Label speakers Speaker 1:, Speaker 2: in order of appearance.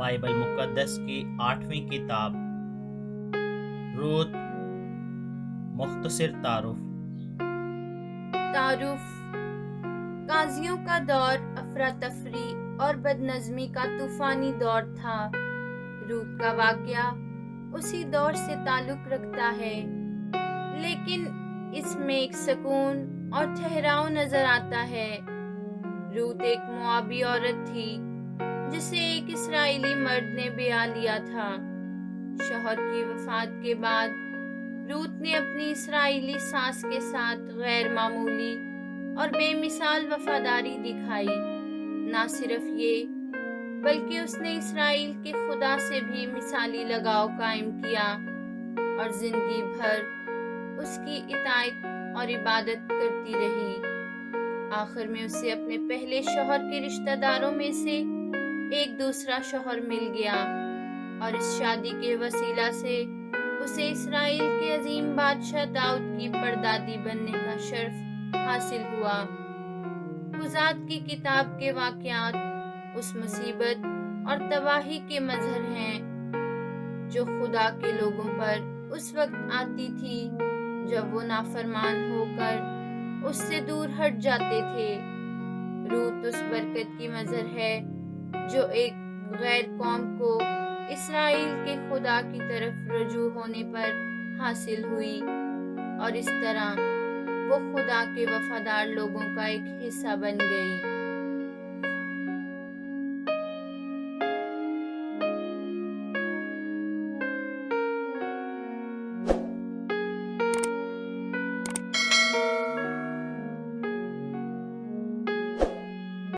Speaker 1: Bible مقدس کی 8ویں کتاب روت مختصر تعارف۔
Speaker 2: قاضیوں کا دور افراتفری اور بدنظمی کا طوفانی دور تھا۔ روت کا واقعہ اسی دور سے تعلق رکھتا ہے، لیکن اس میں ایک سکون اور ٹھہراؤ نظر آتا ہے۔ روت ایک موابی عورت تھی جسے ایک اسرائیلی مرد نے بیاہ لیا تھا۔ شوہر کی وفات کے بعد روت نے اپنی اسرائیلی ساس کے ساتھ غیر معمولی اور بے مثال وفاداری دکھائی۔ نہ صرف یہ بلکہ اس نے اسرائیل کے خدا سے بھی مثالی لگاؤ قائم کیا اور زندگی بھر اس کی اطاعت اور عبادت کرتی رہی۔ آخر میں اسے اپنے پہلے شوہر کے رشتہ داروں میں سے ایک دوسرا شوہر مل گیا اور اس شادی کے وسیلہ سے اسے اسرائیل کے عظیم بادشاہ داؤد کی پردادی بننے کا شرف حاصل ہوا۔ قضات کی کتاب کے واقعات اس مصیبت اور تباہی کے مظہر ہیں جو خدا کے لوگوں پر اس وقت آتی تھی جب وہ نافرمان ہو کر اس سے دور ہٹ جاتے تھے۔ روت اس برکت کی مظہر ہے جو ایک غیر قوم کو اسرائیل کے خدا کی طرف رجوع ہونے پر حاصل ہوئی اور اس طرح وہ خدا کے وفادار لوگوں کا ایک حصہ بن گئی۔